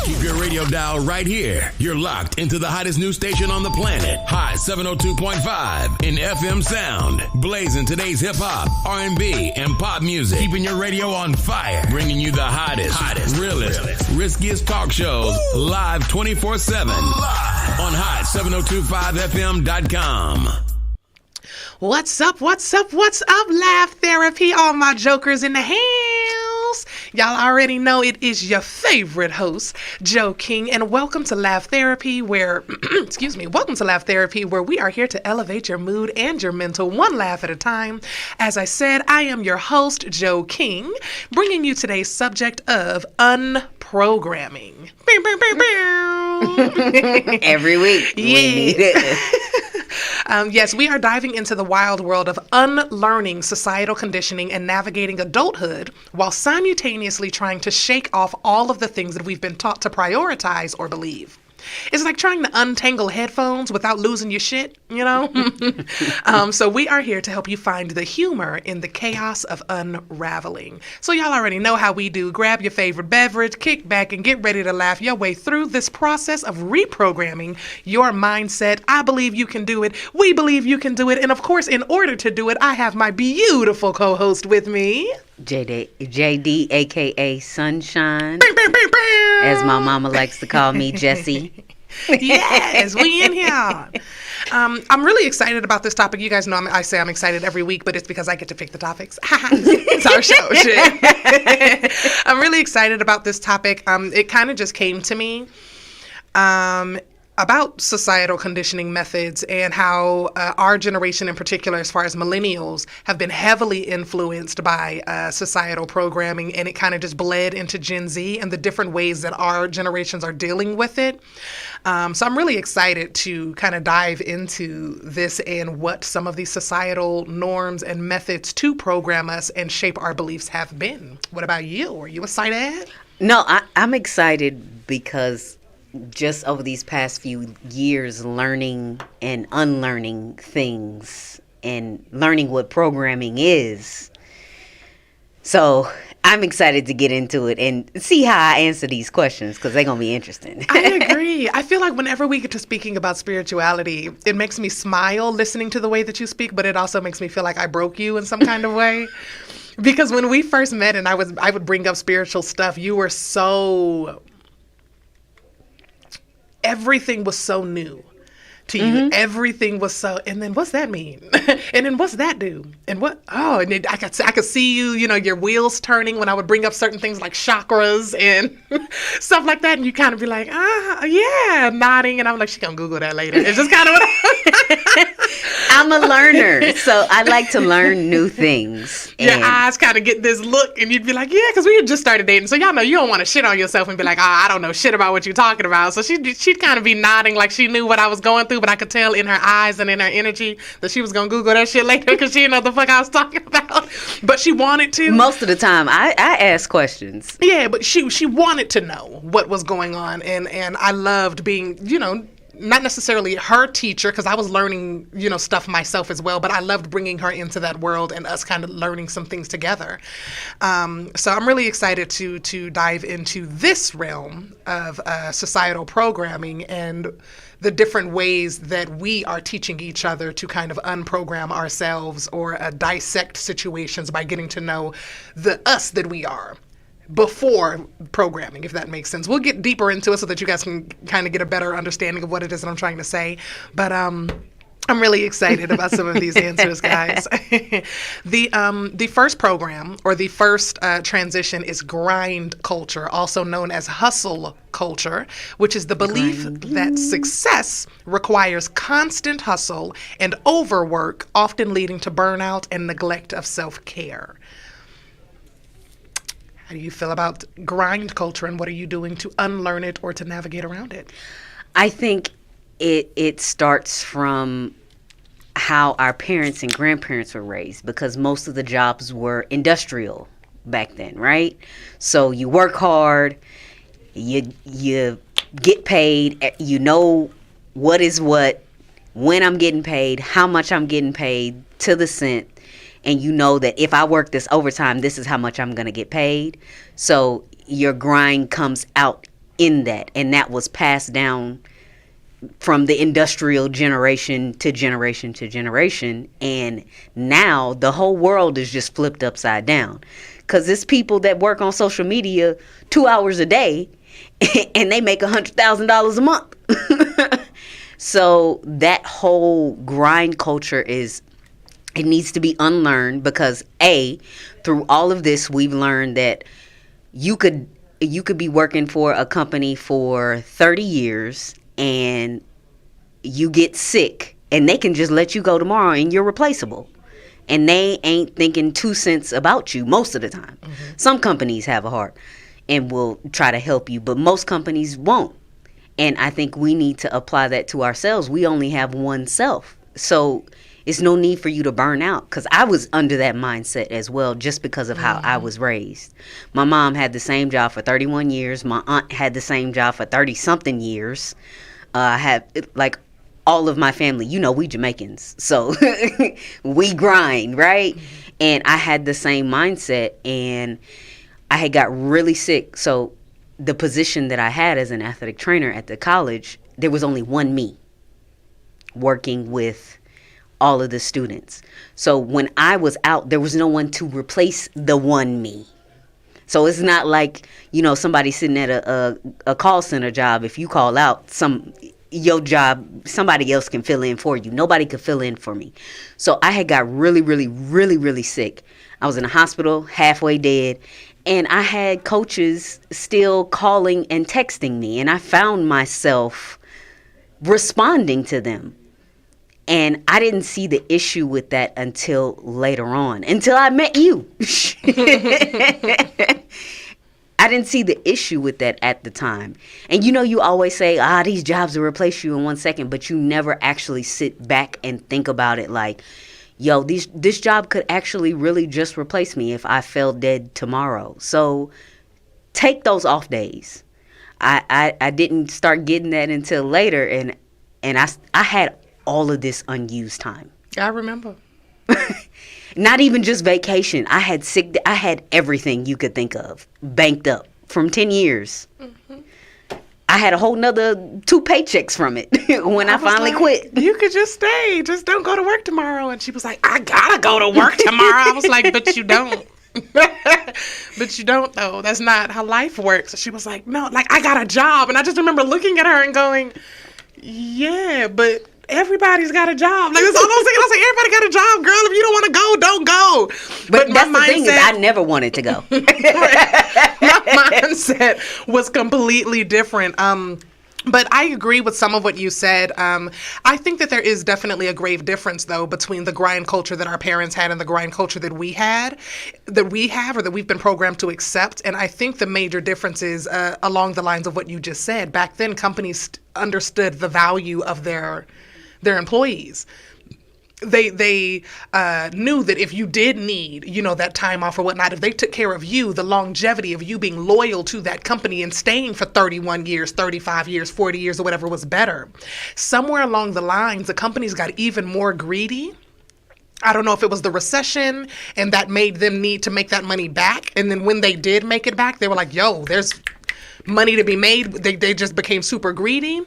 Keep your radio dial right here. You're locked into the hottest news station on the planet. Hot 702.5 in FM sound. Blazing today's hip-hop, R&B, and pop music. Keeping your radio on fire. Bringing you the hottest, realest, riskiest talk shows live 24/7 on hot7025fm.com. What's up, Laugh Therapy, all my jokers in the house. Y'all already know it is your favorite host, Joe King, and welcome to Laugh Therapy where, welcome to Laugh Therapy where we are here to elevate your mood and your mental one laugh at a time. As I said, I am your host, Joe King, bringing you today's subject of unprogramming. Every week, we need it. Yes, we are diving into the wild world of unlearning societal conditioning and navigating adulthood while simultaneously trying to shake off all of the things that we've been taught to prioritize or believe. It's like trying to untangle headphones without losing your shit, you know? So we are here to help you find the humor in the chaos of unraveling. So y'all already know how we do. Grab your favorite beverage, kick back, and get ready to laugh your way through this process of reprogramming your mindset. I believe you can do it. We believe you can do it. And of course, in order to do it, I have my beautiful co-host with me. JD, a.k.a. Sunshine, as my mama likes to call me, Jessie. Yes, we in here. I'm really excited about this topic. You guys know I say I'm excited every week, but it's because I get to pick the topics. It's our show. Shit. I'm really excited about this topic. It kind of just came to me. About societal conditioning methods and how our generation in particular, as far as millennials, have been heavily influenced by societal programming, and it kind of just bled into Gen Z and the different ways that our generations are dealing with it. So I'm really excited to kind of dive into this and what some of these societal norms and methods to program us and shape our beliefs have been. What about you? Are you excited? No, I'm excited because just over these past few years, learning and unlearning things and learning what programming is. So I'm excited to get into it and see how I answer these questions because they're going to be interesting. I agree. I feel like whenever we get to speaking about spirituality, it makes me smile listening to the way that you speak, but it also makes me feel like I broke you in some kind of way. Because when we first met and I would bring up spiritual stuff, you were so... Everything was so new to you. Mm-hmm. Everything was so, and then what's that mean? And then what's that do? And what, oh, and then I could see you, your wheels turning when I would bring up certain things like chakras and stuff like that. And you kind of be like, yeah, nodding. And I'm like, she gonna Google that later. It's just kind of what I'm a learner, so I like to learn new things. Your eyes kind of get this look, and you'd be like, yeah, because we had just started dating. So y'all know you don't want to shit on yourself and be like, I don't know shit about what you're talking about. So she'd kind of be nodding like she knew what I was going through, but I could tell in her eyes and in her energy that she was going to Google that shit later because she didn't know what the fuck I was talking about. But she wanted to. Most of the time, I ask questions. Yeah, but she wanted to know what was going on, and I loved being, not necessarily her teacher because I was learning, stuff myself as well, but I loved bringing her into that world and us kind of learning some things together. So I'm really excited to dive into this realm of societal programming and the different ways that we are teaching each other to kind of unprogram ourselves or dissect situations by getting to know the us that we are before programming, if that makes sense. We'll get deeper into it so that you guys can kind of get a better understanding of what it is that I'm trying to say. But I'm really excited about some of these answers, guys. The first program or the first transition is grind culture, also known as hustle culture, which is the belief that success requires constant hustle and overwork, often leading to burnout and neglect of self-care. How do you feel about grind culture, and what are you doing to unlearn it or to navigate around it? I think it starts from how our parents and grandparents were raised, because most of the jobs were industrial back then, right? So you work hard, you get paid, you know what is what, when I'm getting paid, how much I'm getting paid to the cent. And you know that if I work this overtime, this is how much I'm going to get paid. So your grind comes out in that, and that was passed down from the industrial generation to generation to generation. And now the whole world is just flipped upside down, because it's people that work on social media 2 hours a day and they make $100,000 a month. So that whole grind culture it needs to be unlearned, because through all of this, we've learned that you could be working for a company for 30 years and you get sick and they can just let you go tomorrow and you're replaceable. And they ain't thinking 2 cents about you most of the time. Mm-hmm. Some companies have a heart and will try to help you, but most companies won't. And I think we need to apply that to ourselves. We only have one self. So it's no need for you to burn out, because I was under that mindset as well, just because of how I was raised. My mom had the same job for 31 years. My aunt had the same job for 30-something years. I have, like, all of my family, we Jamaicans. So we grind, right? Mm-hmm. And I had the same mindset, and I had got really sick. So the position that I had as an athletic trainer at the college, there was only one me working with all of the students. So when I was out, there was no one to replace the one me. So it's not like, somebody sitting at a call center job. If you call out your job, somebody else can fill in for you. Nobody could fill in for me. So I had got really, really, really, really sick. I was in a hospital, halfway dead. And I had coaches still calling and texting me. And I found myself responding to them. And I didn't see the issue with that until later on, until I met you. I didn't see the issue with that at the time. And you always say, these jobs will replace you in 1 second, but you never actually sit back and think about it like, yo, this job could actually really just replace me if I fell dead tomorrow. So take those off days. I didn't start getting that until later, and I had all of this unused time. I remember. Not even just vacation. I had everything you could think of banked up from 10 years. Mm-hmm. I had a whole nother 2 paychecks from it when I finally quit. You could just stay. Just don't go to work tomorrow. And she was like, I gotta go to work tomorrow. I was like, but you don't. But you don't, though. That's not how life works. She was like, no, like, I got a job. And I just remember looking at her and going, yeah, but everybody's got a job. Like, that's all I was saying. I was like, everybody got a job, girl. If you don't want to go, don't go. But that's the thing, is I never wanted to go. My mindset was completely different. But I agree with some of what you said. I think that there is definitely a grave difference, though, between the grind culture that our parents had and the grind culture that we have, or that we've been programmed to accept. And I think the major difference is along the lines of what you just said. Back then, companies understood the value of their employees. They knew that if you did need, that time off or whatnot, if they took care of you, the longevity of you being loyal to that company and staying for 31 years, 35 years, 40 years, or whatever was better. Somewhere along the lines, the companies got even more greedy. I don't know if it was the recession and that made them need to make that money back. And then when they did make it back, they were like, yo, there's money to be made. They just became super greedy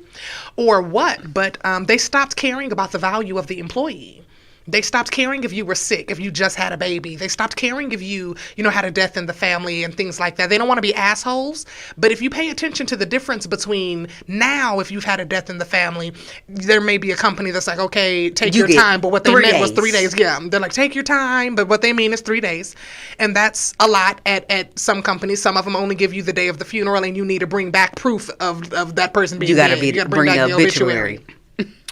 or what, but they stopped caring about the value of the employee. They stopped caring if you were sick, if you just had a baby. They stopped caring if you had a death in the family and things like that. They don't want to be assholes. But if you pay attention to the difference between now, if you've had a death in the family, there may be a company that's like, okay, take your time. But what they meant was 3 days. Yeah, they're like, take your time. But what they mean is 3 days. And that's a lot at some companies. Some of them only give you the day of the funeral, and you need to bring back proof of that person being dead. You got to bring back the obituary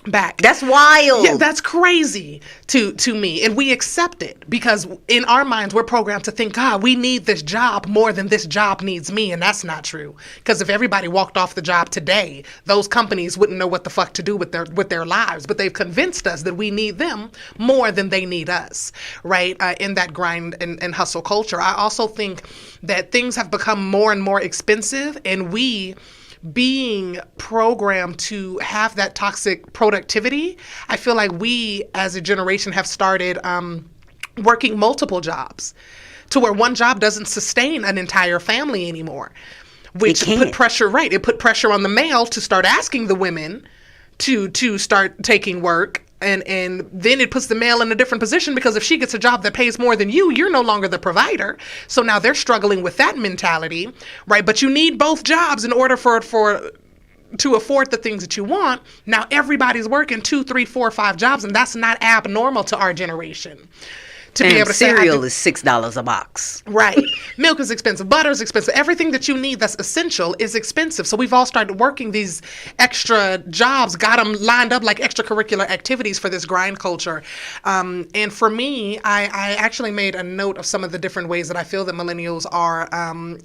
back. That's wild. Yeah, that's crazy to me. And we accept it because in our minds, we're programmed to think, God, we need this job more than this job needs me. And that's not true. Because if everybody walked off the job today, those companies wouldn't know what the fuck to do with their lives. But they've convinced us that we need them more than they need us, right? In that grind and hustle culture. I also think that things have become more and more expensive, and we being programmed to have that toxic productivity, I feel like we as a generation have started working multiple jobs to where one job doesn't sustain an entire family anymore. which put pressure, right. It put pressure on the male to start asking the women to start taking work. And then it puts the male in a different position, because if she gets a job that pays more than you, you're no longer the provider. So now they're struggling with that mentality, right? But you need both jobs in order to afford the things that you want. Now everybody's working 2, 3, 4, 5 jobs, and that's not abnormal to our generation. To be able to cereal is $6 a box. Right. Milk is expensive. Butter is expensive. Everything that you need that's essential is expensive. So we've all started working these extra jobs, got them lined up like extracurricular activities for this grind culture. And for me, I actually made a note of some of the different ways that I feel that millennials are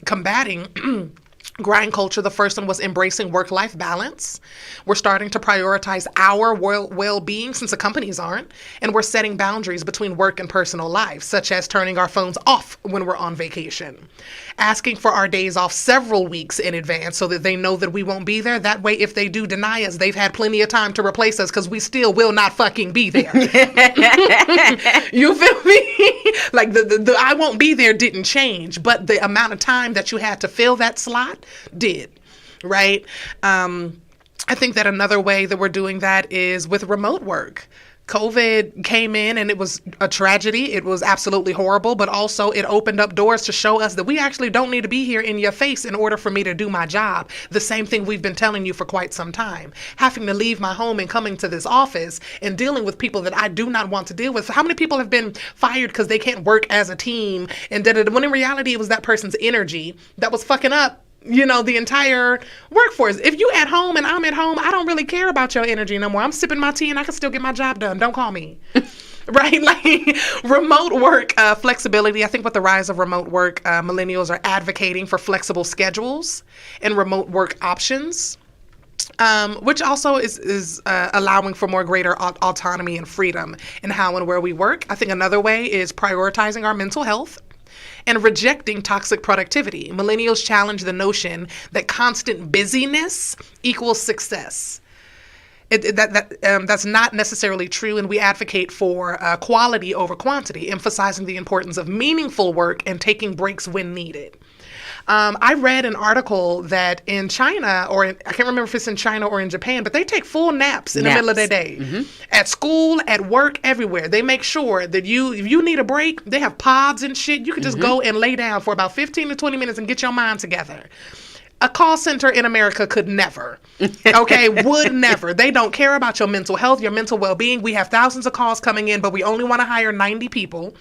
combating grind culture. The first one was embracing work-life balance. We're starting to prioritize our well-being, since the companies aren't, and we're setting boundaries between work and personal life, such as turning our phones off when we're on vacation, asking for our days off several weeks in advance so that they know that we won't be there. That way, if they do deny us, they've had plenty of time to replace us, because we still will not fucking be there. You feel me? Like the I won't be there didn't change, but the amount of time that you had to fill that slot did, right? I think that another way that we're doing that is with remote work. COVID came in and it was a tragedy. It was absolutely horrible, but also it opened up doors to show us that we actually don't need to be here in your face in order for me to do my job. The same thing we've been telling you for quite some time. Having to leave my home and coming to this office and dealing with people that I do not want to deal with. How many people have been fired because they can't work as a team? And when in reality, it was that person's energy that was fucking up, the entire workforce. If you at home and I'm at home, I don't really care about your energy no more. I'm sipping my tea and I can still get my job done. Don't call me. Right? Like remote work, flexibility. I think with the rise of remote work, millennials are advocating for flexible schedules and remote work options. Which also is allowing for more greater autonomy and freedom in how and where we work. I think another way is prioritizing our mental health and rejecting toxic productivity. Millennials challenge the notion that constant busyness equals success. That's not necessarily true, and we advocate for quality over quantity, emphasizing the importance of meaningful work and taking breaks when needed. I read an article that in China, I can't remember if it's in China or in Japan, but they take full naps in the middle of their day. Mm-hmm. At school, at work, everywhere. They make sure that if you need a break, they have pods and shit. You can just go and lay down for about 15 to 20 minutes and get your mind together. A call center in America could never, okay, would never. They don't care about your mental health, your mental well-being. We have thousands of calls coming in, but we only want to hire 90 people.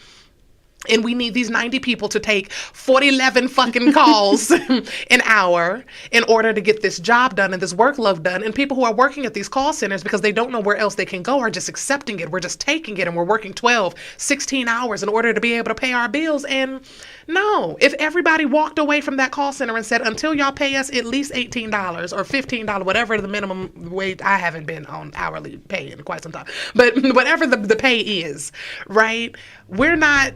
And we need these 90 people to take 11 fucking calls an hour in order to get this job done and this workload done. And people who are working at these call centers because they don't know where else they can go are just accepting it. We're just taking it and we're working 12, 16 hours in order to be able to pay our bills. And no, if everybody walked away from that call center and said, until y'all pay us at least $18 or $15, whatever the minimum wage, I haven't been on hourly pay in quite some time, but whatever the pay is, right? We're not,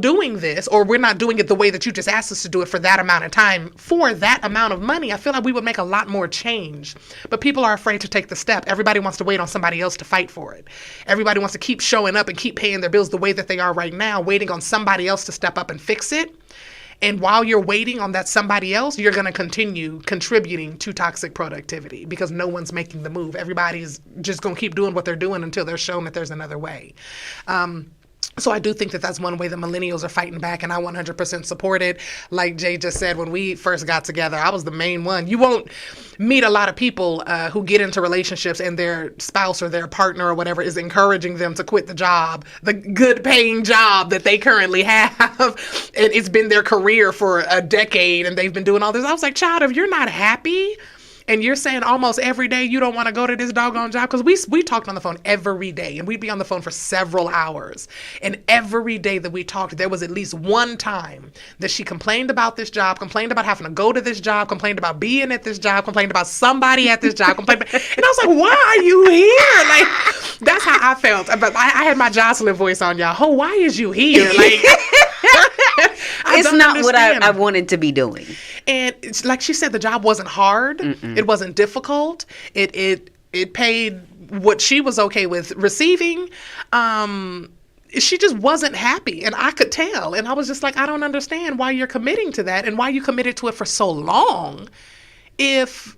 doing this, or we're not doing it the way that you just asked us to do it for that amount of time, for that amount of money. I feel like we would make a lot more change, but people are afraid to take the step. Everybody wants to wait on somebody else to fight for it. Everybody wants to keep showing up and keep paying their bills the way that they are right now, waiting on somebody else to step up and fix it. And while you're waiting on that somebody else, you're going to continue contributing to toxic productivity because no one's making the move. Everybody's just going to keep doing what they're doing until they're shown that there's another way. So I do think that that's one way that millennials are fighting back, and I 100% support it. Like Jay just said, when we first got together, I was the main one. You won't meet a lot of people who get into relationships and their spouse or their partner or whatever is encouraging them to quit the job, the good paying job that they currently have. And it's been their career for a decade and they've been doing all this. I was like, child, if you're not happy, and you're saying almost every day you don't want to go to this doggone job, because we talked on the phone every day, and we'd be on the phone for several hours. And every day that we talked, there was at least one time that she complained about this job, complained about having to go to this job, complained about being at this job, complained about somebody at this job, and I was like, why are you here? Like, that's how I felt. But I had my Jocelyn voice on, y'all. Oh, why is you here? Like, it's not what I wanted to be doing. And it's like she said, the job wasn't hard. Mm-mm. It wasn't difficult. It paid what she was okay with receiving. she just wasn't happy, and I could tell. And I was just like, I don't understand why you're committing to that and why you committed to it for so long if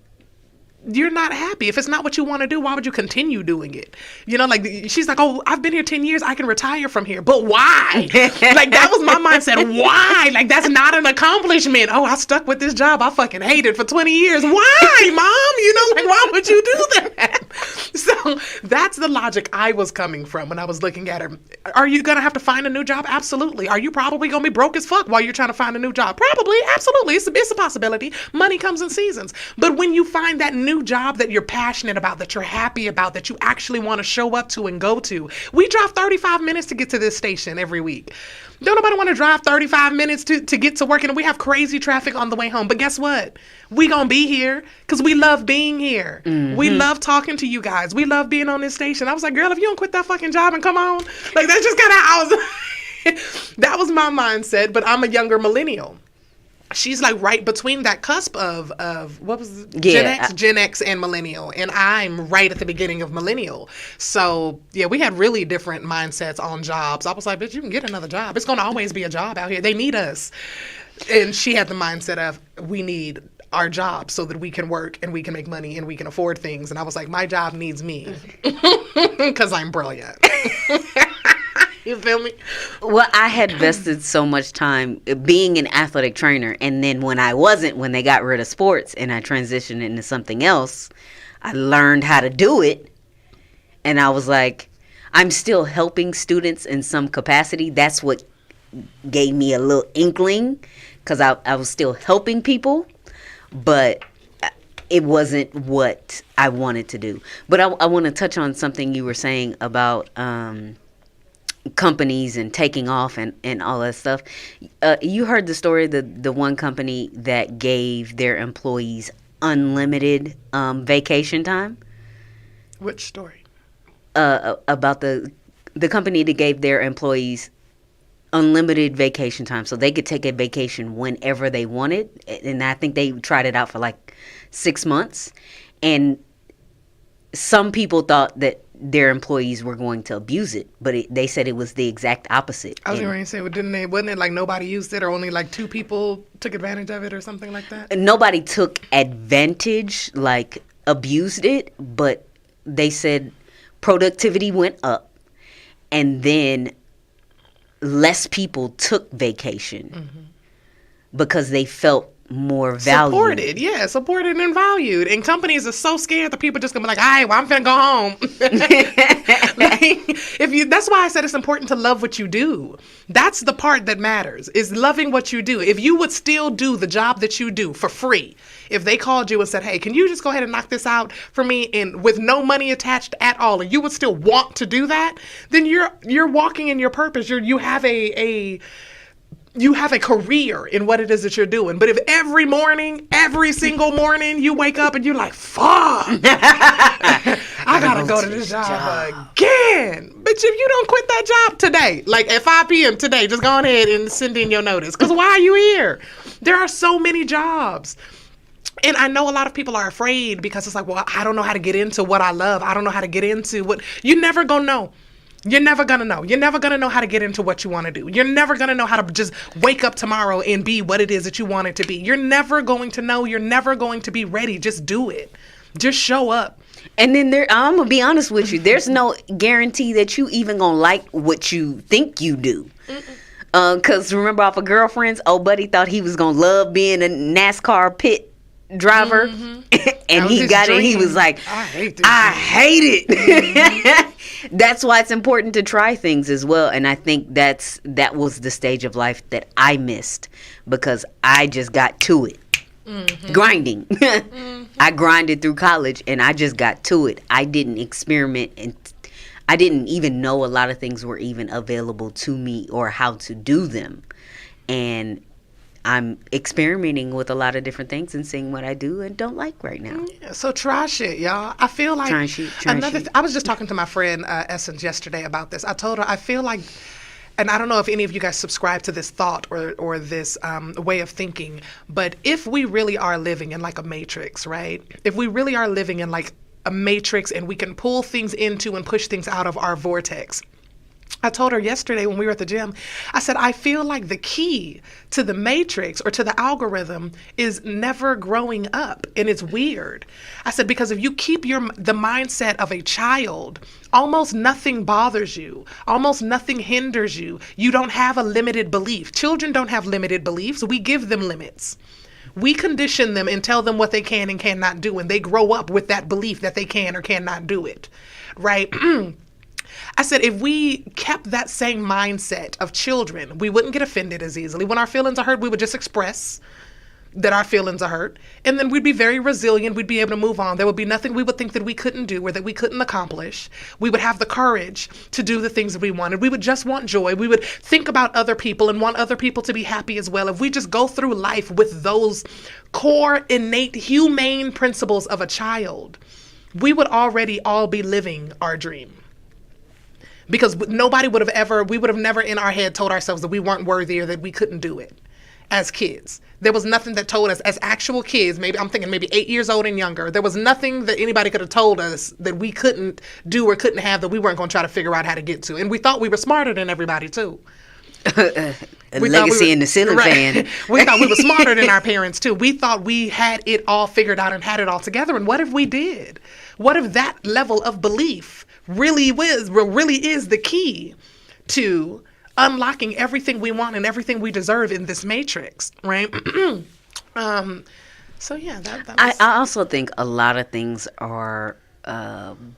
you're not happy. If it's not what you want to do, why would you continue doing it? You know, like, she's like, oh, I've been here 10 years. I can retire from here. But why? Like, that was my mindset. Why? Like, that's not an accomplishment. Oh, I stuck with this job I fucking hated for 20 years. Why, Mom? You know, like, why would you do that? So that's the logic I was coming from when I was looking at her. Are you going to have to find a new job? Absolutely. Are you probably going to be broke as fuck while you're trying to find a new job? Probably. Absolutely. It's a possibility. Money comes in seasons. But when you find that new job that you're passionate about, that you're happy about, that you actually want to show up to and go to. We drive 35 minutes to get to this station every week. Don't nobody want to drive 35 minutes to get to work, and we have crazy traffic on the way home. But guess what? We gonna be here because we love being here. Mm-hmm. We love talking to you guys. We love being on this station. I was like, girl, if you don't quit that fucking job and come on, like, that's just kind of how I was. That was my mindset, but I'm a younger millennial. She's like right between that cusp of what was it? Gen X and millennial, and I'm right at the beginning of millennial. So yeah, we had really different mindsets on jobs. I was like, bitch, you can get another job. It's gonna always be a job out here. They need us. And she had the mindset of, we need our job so that we can work and we can make money and we can afford things. And I was like, my job needs me because I'm brilliant. You feel me? Well, I had vested so much time being an athletic trainer, and then when I wasn't, when they got rid of sports and I transitioned into something else, I learned how to do it, and I was like, I'm still helping students in some capacity. That's what gave me a little inkling, because I was still helping people, but it wasn't what I wanted to do. But I want to touch on something you were saying about companies and taking off and all that stuff. You heard the story, the one company that gave their employees unlimited vacation time? Which story? About the company that gave their employees unlimited vacation time, so they could take a vacation whenever they wanted. And I think they tried it out for like 6 months. And some people thought that their employees were going to abuse it, but they said it was the exact opposite. I was going to say, wasn't it like nobody used it, or only like 2 people took advantage of it or something like that? Nobody took advantage, like abused it, but they said productivity went up, and then less people took vacation because they felt more valued. Supported and valued. And companies are so scared that people just gonna be like, all right, well, I'm finna go home. Like, that's why I said it's important to love what you do. That's the part that matters, is loving what you do. If you would still do the job that you do for free, if they called you and said, hey, can you just go ahead and knock this out for me, and with no money attached at all, and you would still want to do that, then you're walking in your purpose. You have a career in what it is that you're doing. But if every single morning you wake up and you're like, fuck, I gotta go to this job again. But if you don't quit that job today, like at 5 p.m. today, just go ahead and send in your notice. Because why are you here? There are so many jobs. And I know a lot of people are afraid because it's like, well, I don't know how to get into what I love. I don't know how to get into what. You're never gonna know. You're never going to know. You're never going to know how to get into what you want to do. You're never going to know how to just wake up tomorrow and be what it is that you want it to be. You're never going to know. You're never going to be ready. Just do it. Just show up. And then I'm going to be honest with you. There's no guarantee that you even going to like what you think you do. Because remember off of Girlfriends, old buddy thought he was going to love being a NASCAR pit driver. And he got it. He was like, I hate it. That's why it's important to try things as well. And I think that was the stage of life that I missed, because I just got to it. Grinding. I grinded through college and I just got to it. I didn't experiment, and I didn't even know a lot of things were even available to me or how to do them. And I'm experimenting with a lot of different things and seeing what I do and don't like right now. Yeah, so try shit, y'all. I feel like I was just talking to my friend Essence yesterday about this. I told her I feel like, and I don't know if any of you guys subscribe to this thought or this way of thinking, but if we really are living in like a matrix, right? If we really are living in like a matrix and we can pull things into and push things out of our vortex, I told her yesterday when we were at the gym, I said, I feel like the key to the matrix or to the algorithm is never growing up. And it's weird. I said, because if you keep the mindset of a child, almost nothing bothers you. Almost nothing hinders you. You don't have a limited belief. Children don't have limited beliefs. We give them limits. We condition them and tell them what they can and cannot do. And they grow up with that belief that they can or cannot do it. Right? I said, if we kept that same mindset of children, we wouldn't get offended as easily. When our feelings are hurt, we would just express that our feelings are hurt. And then we'd be very resilient. We'd be able to move on. There would be nothing we would think that we couldn't do or that we couldn't accomplish. We would have the courage to do the things that we wanted. We would just want joy. We would think about other people and want other people to be happy as well. If we just go through life with those core, innate, humane principles of a child, we would already all be living our dream. Because nobody would have we would have never in our head told ourselves that we weren't worthy or that we couldn't do it as kids. There was nothing that told us as actual kids, I'm thinking maybe 8 years old and younger, there was nothing that anybody could have told us that we couldn't do or couldn't have that we weren't going to try to figure out how to get to. And we thought we were smarter than everybody too. Legacy in the ceiling fan. We thought we were smarter than our parents too. We thought we had it all figured out and had it all together. And what if we did? What if that level of belief really is the key to unlocking everything we want and everything we deserve in this matrix, right? So yeah, that was... I also think a lot of things are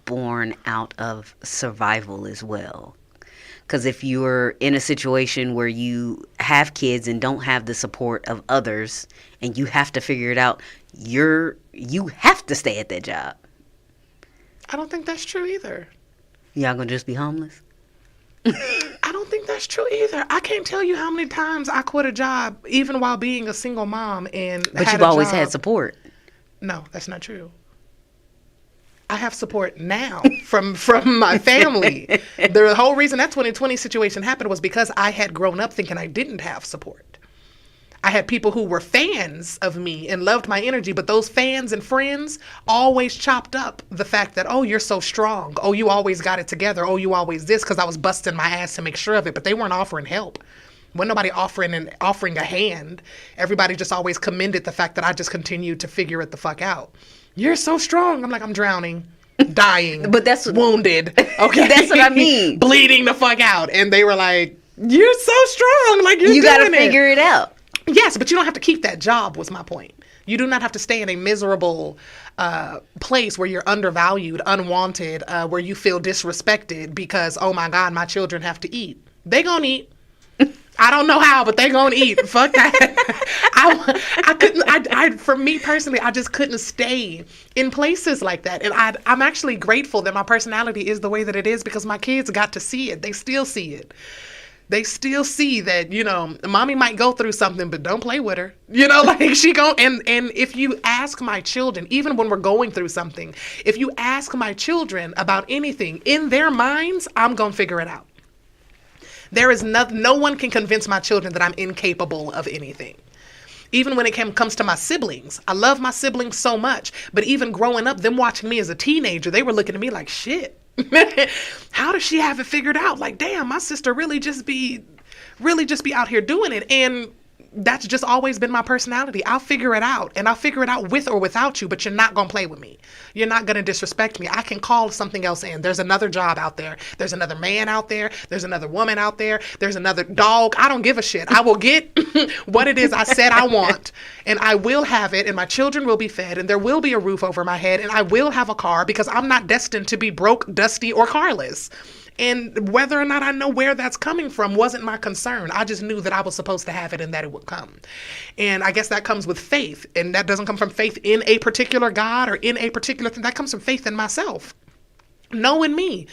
born out of survival as well. Because if you're in a situation where you have kids and don't have the support of others and you have to figure it out, you have to stay at that job. I don't think that's true either. Y'all gonna just be homeless? I don't think that's true either. I can't tell you how many times I quit a job, even while being a single mom, But you've always had support. No, that's not true. I have support now from my family. The whole reason that 2020 situation happened was because I had grown up thinking I didn't have support. I had people who were fans of me and loved my energy, but those fans and friends always chopped up the fact that, oh, you're so strong. Oh, you always got it together. Oh, you always this, because I was busting my ass to make sure of it, but they weren't offering help. Wasn't nobody offering a hand. Everybody just always commended the fact that I just continued to figure it the fuck out. You're so strong. I'm like, I'm drowning, dying, but that's wounded. Okay, that's what I mean. Bleeding the fuck out, and they were like, "You're so strong. Like you got to figure it out." Yes, but you don't have to keep that job. Was my point. You do not have to stay in a miserable place where you're undervalued, unwanted, where you feel disrespected because, oh my God, my children have to eat. They gonna eat. I don't know how, but they gonna eat. Fuck that. I couldn't. For me personally, I just couldn't stay in places like that. And I'm actually grateful that my personality is the way that it is because my kids got to see it. They still see it. They still see that, mommy might go through something, but don't play with her. Like she go, and if you ask my children, even when we're going through something, if you ask my children about anything, in their minds, I'm going to figure it out. There is no one can convince my children that I'm incapable of anything. Even when it comes to my siblings, I love my siblings so much, but even growing up, them watching me as a teenager, they were looking at me like, shit. How does she have it figured out? Like, damn, my sister really just be out here doing it. And that's just always been my personality. I'll figure it out, and I'll figure it out with or without you, but you're not going to play with me. You're not going to disrespect me. I can call something else in. There's another job out there. There's another man out there. There's another woman out there. There's another dog. I don't give a shit. I will get what it is I said I want, and I will have it, and my children will be fed, and there will be a roof over my head, and I will have a car because I'm not destined to be broke, dusty, or carless. And whether or not I know where that's coming from wasn't my concern. I just knew that I was supposed to have it and that it would come. And I guess that comes with faith. And that doesn't come from faith in a particular God or in a particular thing. That comes from faith in myself. Knowing me.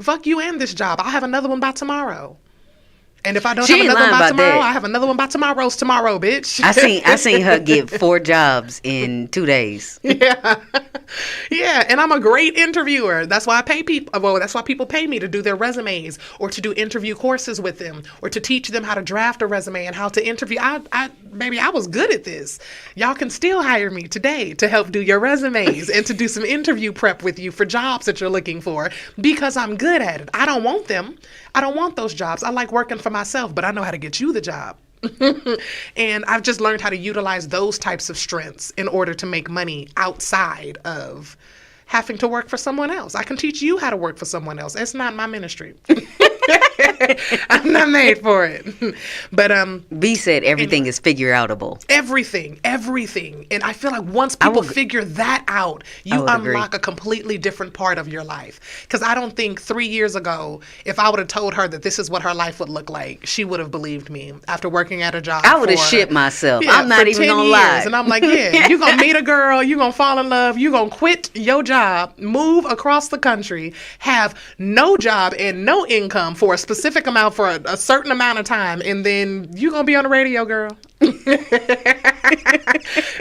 Fuck you and this job. I'll have another one by tomorrow. And if I don't have another one by tomorrow, I have another one by tomorrow's tomorrow, bitch. I seen her get 4 jobs in 2 days. Yeah. Yeah, and I'm a great interviewer. That's why I pay people. Well, that's why people pay me to do their resumes or to do interview courses with them or to teach them how to draft a resume and how to interview. Baby, I was good at this. Y'all can still hire me today to help do your resumes and to do some interview prep with you for jobs that you're looking for because I'm good at it. I don't want them. I don't want those jobs. I like working for myself, but I know how to get you the job. And I've just learned how to utilize those types of strengths in order to make money outside of having to work for someone else. I can teach you how to work for someone else. It's not my ministry. I'm not made for it. But B said everything is figure outable. Everything. And I feel like once people figure that out, you unlock a completely different part of your life. Because I don't think 3 years ago, if I would have told her that this is what her life would look like, she would have believed me after working at a job. I would have shit myself. I'm not even going to lie. And I'm like, yeah, you're going to meet a girl, you're going to fall in love, you're going to quit your job, move across the country, have no job and no income for a specific amount for a certain amount of time, and then you're going to be on the radio, girl.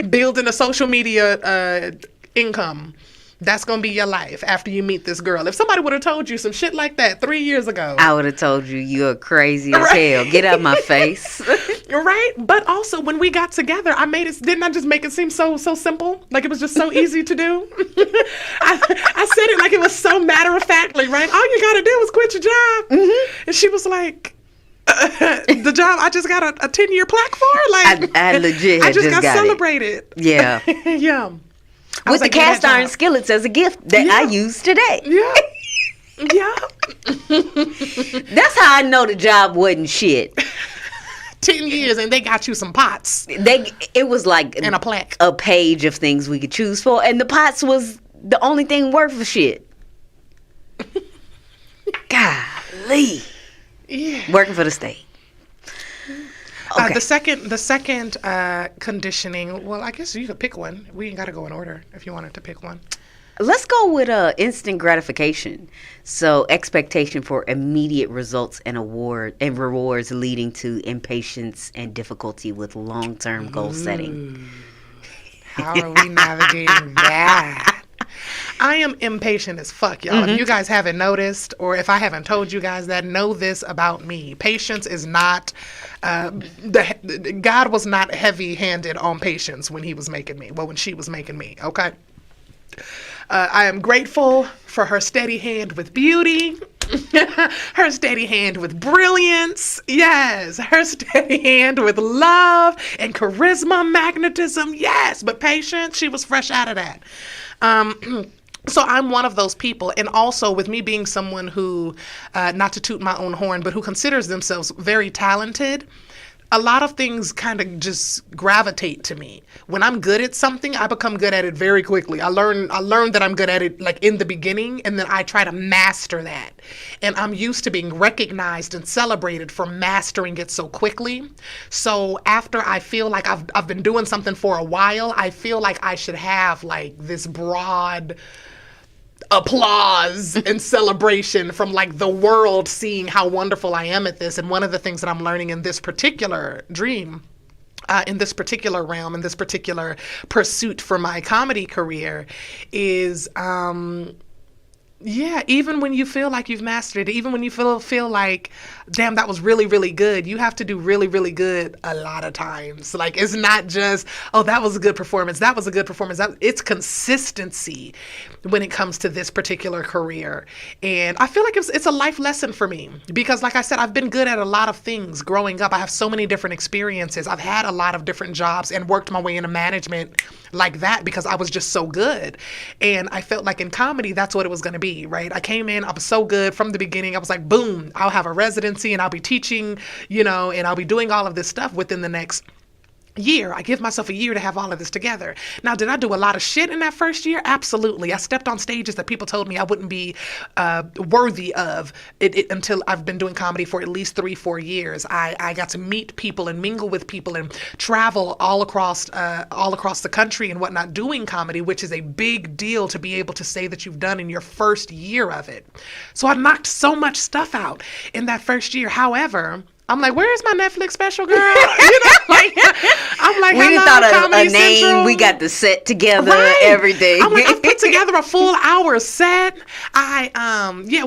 Building a social media income. That's going to be your life after you meet this girl. If somebody would have told you some shit like that 3 years ago, I would have told you you're crazy as hell. Get out my face. Right? But also when we got together, didn't I just make it seem so simple? Like it was just so easy to do? I said it like it was so matter-of-factly, right? All you got to do is quit your job. Mm-hmm. And she was like, the job I just got a 10-year plaque for? Like I legit I just got it. Celebrated. Yeah. Yeah. With the cast iron skillets as a gift that I use today. Yeah. Yeah. That's how I know the job wasn't shit. 10 years and they got you some pots. It was like and a plaque. A page of things we could choose for, and the pots was the only thing worth of shit. Golly. Yeah. Working for the state. Okay. The second conditioning, well, I guess you could pick one. We ain't got to go in order if you wanted to pick one. Let's go with instant gratification. So expectation for immediate results and rewards leading to impatience and difficulty with long-term goal setting. How are we navigating that? I am impatient as fuck, y'all. Mm-hmm. If you guys haven't noticed, or if I haven't told you guys that, know this about me. Patience is not, God was not heavy-handed on patience when he was making me. Well, when she was making me, okay? I am grateful for her steady hand with beauty, her steady hand with brilliance, yes, her steady hand with love and charisma, magnetism, yes, but patience, she was fresh out of that. So I'm one of those people. And also with me being someone who, not to toot my own horn, but who considers themselves very talented, a lot of things kind of just gravitate to me. When I'm good at something, I become good at it very quickly. I learn that I'm good at it like in the beginning, and then I try to master that. And I'm used to being recognized and celebrated for mastering it so quickly. So after I feel like I've been doing something for a while, I feel like I should have like this broad applause and celebration from like the world seeing how wonderful I am at this. And one of the things that I'm learning in this particular dream, in this particular realm, in this particular pursuit for my comedy career is, yeah, even when you feel like you've mastered it, even when you feel like, damn, that was really, really good, you have to do really, really good a lot of times. Like, it's not just, oh, that was a good performance. That was a good performance. It's consistency when it comes to this particular career. And I feel like it's a life lesson for me because, like I said, I've been good at a lot of things growing up. I have so many different experiences. I've had a lot of different jobs and worked my way into management like that because I was just so good. And I felt like in comedy, that's what it was going to be, right? I came in, I was so good from the beginning. I was like, boom, I'll have a residency and I'll be teaching, and I'll be doing all of this stuff within the next year. I give myself a year to have all of this together. Now, did I do a lot of shit in that first year? Absolutely. I stepped on stages that people told me I wouldn't be worthy of it until I've been doing comedy for at least 3-4 years. I got to meet people and mingle with people and travel all across the country and whatnot doing comedy, which is a big deal to be able to say that you've done in your first year of it. So I knocked so much stuff out in that first year. However, I'm like, where's my Netflix special, girl? I'm like, we didn't thought of a name. We got the set together, right. everything. I'm like, I've put put together a full hour set.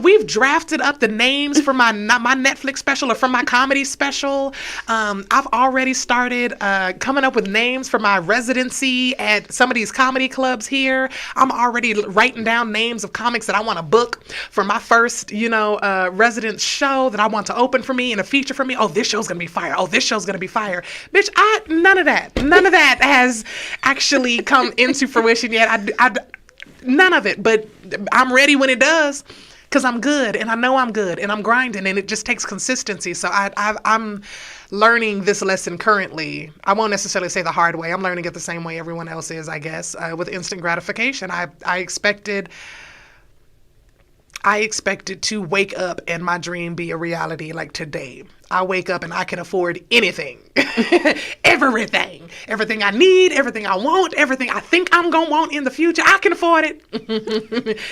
We've drafted up the names for my Netflix special or for my comedy special. I've already started coming up with names for my residency at some of these comedy clubs here. I'm already writing down names of comics that I want to book for my first, resident show that I want to open for me and a feature for me. Oh, this show's gonna be fire. Oh, this show's gonna be fire. Bitch, none of that has actually come into fruition yet. None of it, but I'm ready when it does, because I'm good, and I know I'm good, and I'm grinding, and it just takes consistency. So I'm learning this lesson currently. I won't necessarily say the hard way. I'm learning it the same way everyone else is, I guess, with instant gratification. I expected to wake up and my dream be a reality like today. I wake up and I can afford anything, everything I need, everything I want, everything I think I'm going to want in the future. I can afford it.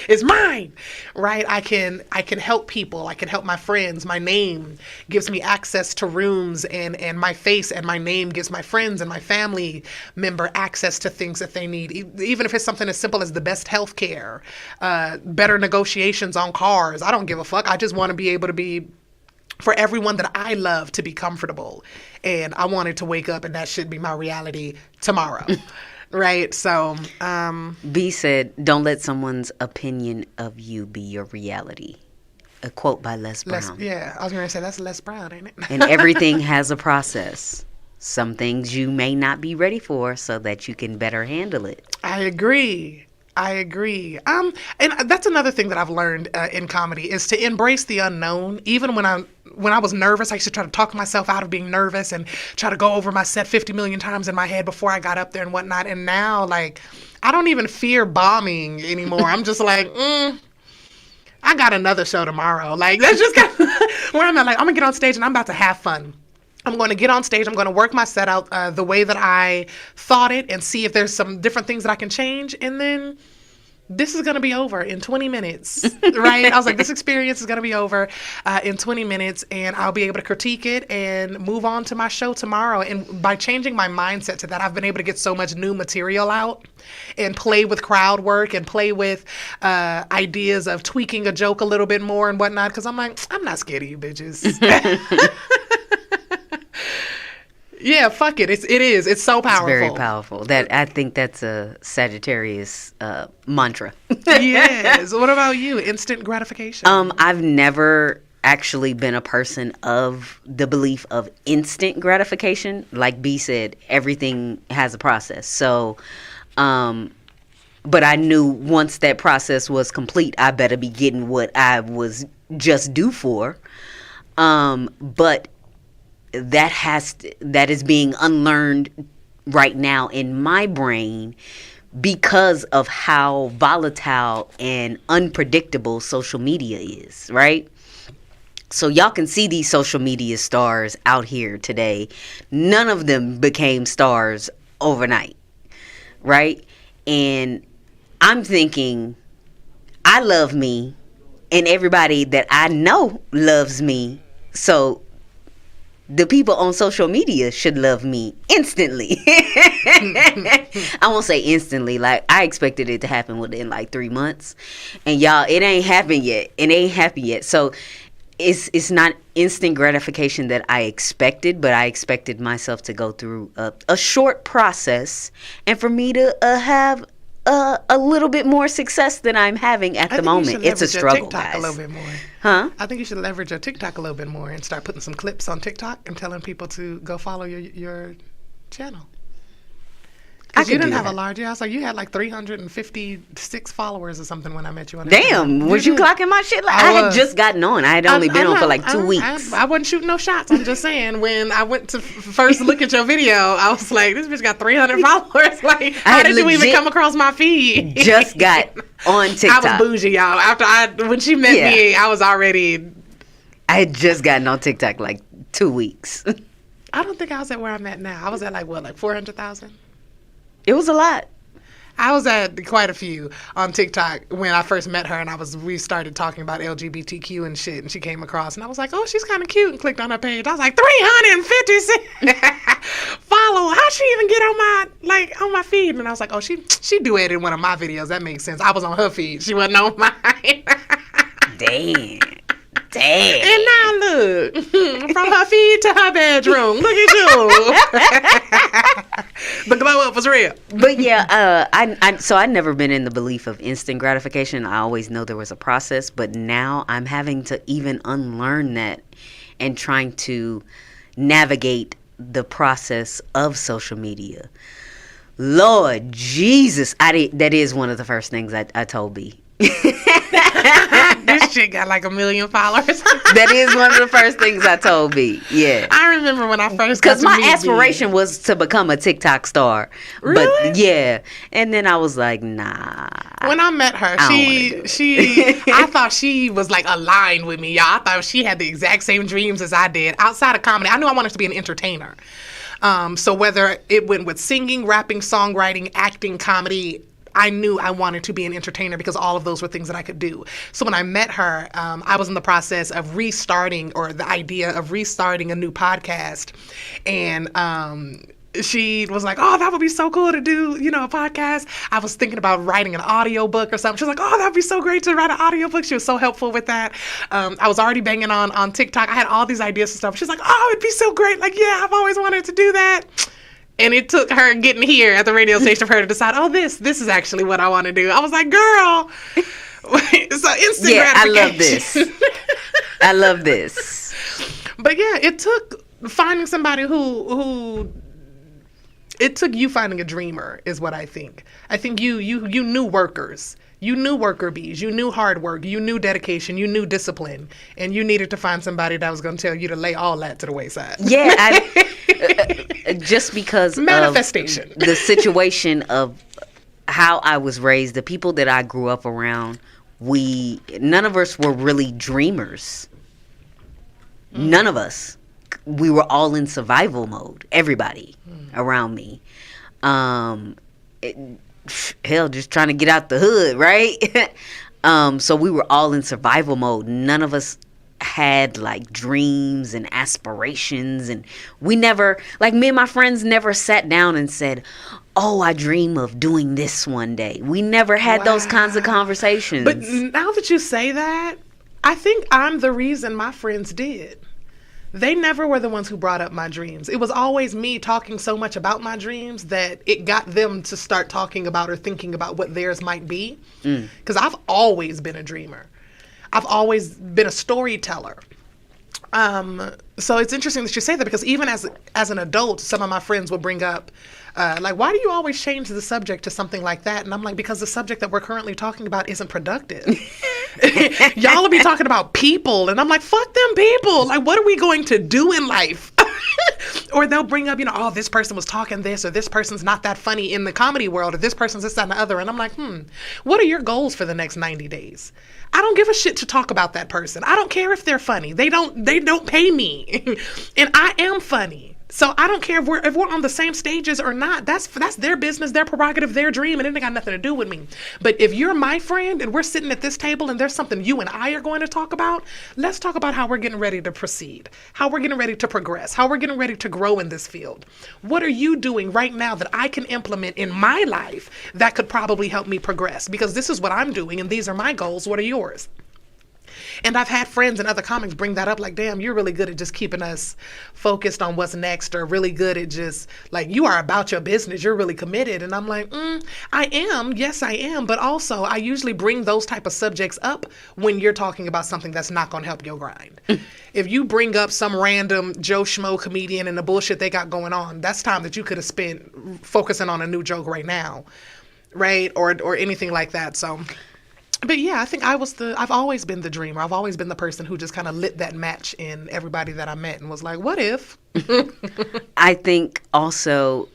It's mine, right? I can help people. I can help my friends. My name gives me access to rooms, and my face and my name gives my friends and my family member access to things that they need. Even if it's something as simple as the best health care, better negotiations on cars. I don't give a fuck. I just want to be able to be, for everyone that I love, to be comfortable. And I wanted to wake up and that should be my reality tomorrow. Right? So, B said, don't let someone's opinion of you be your reality. A quote by Les Brown. I was going to say, that's Les Brown, ain't it? And everything has a process. Some things you may not be ready for so that you can better handle it. I agree. And that's another thing that I've learned in comedy is to embrace the unknown. Even when I was nervous, I used to try to talk myself out of being nervous and try to go over my set 50 million times in my head before I got up there and whatnot. And now, like, I don't even fear bombing anymore. I'm just like, I got another show tomorrow. Like, that's just kind of where I'm at. Like, I'm going to get on stage and I'm about to have fun. I'm going to get on stage. I'm going to work my set out the way that I thought it and see if there's some different things that I can change. And then this is going to be over in 20 minutes, right? I was like, this experience is going to be over in 20 minutes, and I'll be able to critique it and move on to my show tomorrow. And by changing my mindset to that, I've been able to get so much new material out and play with crowd work and play with ideas of tweaking a joke a little bit more and whatnot, because I'm like, I'm not scared of you bitches. Yeah, fuck it. It is. It's so powerful. It's very powerful. I think that's a Sagittarius mantra. Yes. What about you? Instant gratification. I've never actually been a person of the belief of instant gratification. Like B said, everything has a process. So, but I knew once that process was complete, I better be getting what I was just due for. But that is being unlearned right now in my brain because of how volatile and unpredictable social media is, right? So y'all can see these social media stars out here today. None of them became stars overnight, right? And I'm thinking, I love me, and everybody that I know loves me. So the people on social media should love me instantly. I won't say instantly. Like, I expected it to happen within like 3 months. And y'all, it ain't happened yet. So it's not instant gratification that I expected, but I expected myself to go through a short process and for me to have a little bit more success than I'm having at the moment. It's a struggle, guys. A little bit more. Huh? I think you should leverage your TikTok a little bit more and start putting some clips on TikTok and telling people to go follow your channel. Because you didn't have a large, I was like, you had like 356 followers or something when I met you on Damn, was you clocking my shit? Like, I had just gotten on. I had only been on for like 2 weeks. I wasn't shooting no shots. I'm just saying, when I went to first look at your video, I was like, this bitch got 300 followers. Like, how did you even come across my feed? Just got on TikTok. I was bougie, y'all. When she met me, I had just gotten on TikTok like 2 weeks. I don't think I was at where I'm at now. I was at like 400,000? It was a lot. I was at quite a few on TikTok when I first met her, and we started talking about LGBTQ and shit, and she came across, and I was like, oh, she's kind of cute, and clicked on her page. I was like, 356 follow. How'd she even get on my feed? And I was like, oh, she duetted one of my videos. That makes sense. I was on her feed. She wasn't on mine. Damn. And now look, from her feed to her bedroom. Look at you. The glow up was real. But yeah, I never been in the belief of instant gratification. I always know there was a process, but now I'm having to even unlearn that and trying to navigate the process of social media. Lord Jesus, that is one of the first things I told B. This shit got like 1 million followers. That is one of the first things I told B. Yeah. I remember when I first because my aspiration was to become a TikTok star. Really? But yeah. And then I was like, nah. When I met her, I thought she was like aligned with me, y'all. I thought she had the exact same dreams as I did. Outside of comedy, I knew I wanted to be an entertainer. So whether it went with singing, rapping, songwriting, acting, comedy, I knew I wanted to be an entertainer because all of those were things that I could do. So when I met her, I was in the process of restarting a new podcast. And she was like, oh, that would be so cool to do, a podcast. I was thinking about writing an audiobook or something. She was like, oh, that'd be so great to write an audiobook. She was so helpful with that. I was already banging on TikTok. I had all these ideas and stuff. She's like, oh, it'd be so great. Like, yeah, I've always wanted to do that. And it took her getting here at the radio station for her to decide, oh, this is actually what I want to do. I was like, girl, so instant gratification. I love this. I love this. But yeah, it took finding somebody it took you finding a dreamer is what I think. I think you knew workers. You knew worker bees. You knew hard work. You knew dedication. You knew discipline. And you needed to find somebody that was going to tell you to lay all that to the wayside. Yeah. Just because manifestation. Of the situation of how I was raised, the people that I grew up around, none of us were really dreamers. None of us. We were all in survival mode. Everybody around me. Hell, just trying to get out the hood, right? So we were all in survival mode. None of us had like dreams and aspirations, and we never, like, me and my friends never sat down and said, oh, I dream of doing this one day. We never had those kinds of conversations. But now that you say that, I think I'm the reason my friends did. They never were the ones who brought up my dreams. It was always me talking so much about my dreams that it got them to start talking about or thinking about what theirs might be. Because I've always been a dreamer. I've always been a storyteller. So it's interesting that you say that, because even as an adult, some of my friends would bring up, like, why do you always change the subject to something like that? And I'm like, because the subject that we're currently talking about isn't productive. Y'all will be talking about people, and I'm like, fuck them people. Like, what are we going to do in life? Or they'll bring up, oh, this person was talking this, or this person's not that funny in the comedy world, or this person's this, that, and the other. And I'm like, what are your goals for the next 90 days? I don't give a shit to talk about that person. I don't care if they're funny. They don't pay me. And I am funny. So I don't care if we're on the same stages or not. That's their business, their prerogative, their dream, and it ain't got nothing to do with me. But if you're my friend and we're sitting at this table and there's something you and I are going to talk about, let's talk about how we're getting ready to proceed, how we're getting ready to progress, how we're getting ready to grow in this field. What are you doing right now that I can implement in my life that could probably help me progress? Because this is what I'm doing and these are my goals. What are yours? And I've had friends and other comics bring that up, like, damn, you're really good at just keeping us focused on what's next, or really good at just, like, you are about your business. You're really committed. And I'm like, I am. Yes, I am. But also, I usually bring those type of subjects up when you're talking about something that's not going to help your grind. If you bring up some random Joe Schmo comedian and the bullshit they got going on, that's time that you could have spent focusing on a new joke right now, right? Or anything like that. So... But yeah, I think I've always been the dreamer. I've always been the person who just kind of lit that match in everybody that I met and was like, what if? I think also,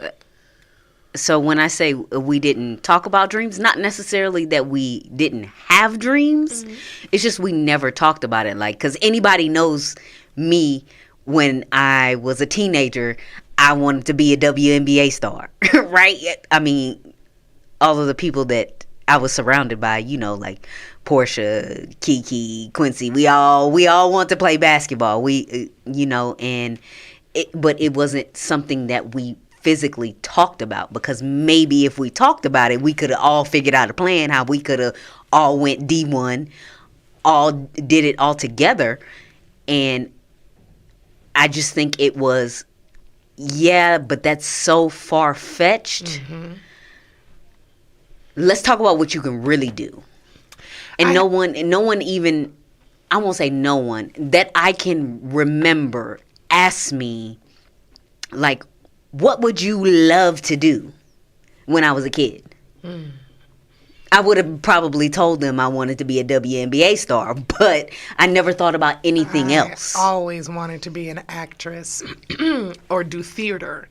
so when I say we didn't talk about dreams, not necessarily that we didn't have dreams. It's just we never talked about it. Like, because anybody knows me, when I was a teenager, I wanted to be a WNBA star, right? I mean, all of the people that I was surrounded by, like Portia, Kiki, Quincy. We all want to play basketball. But it wasn't something that we physically talked about, because maybe if we talked about it, we could have all figured out a plan how we could have all went D1, all did it all together. And I just think it was, yeah, but that's so far-fetched. Mm-hmm. Let's talk about what you can really do. And no one even, I won't say no one, that I can remember asked me, like, what would you love to do when I was a kid? Mm. I would have probably told them I wanted to be a WNBA star, but I never thought about anything else. I always wanted to be an actress or do theater.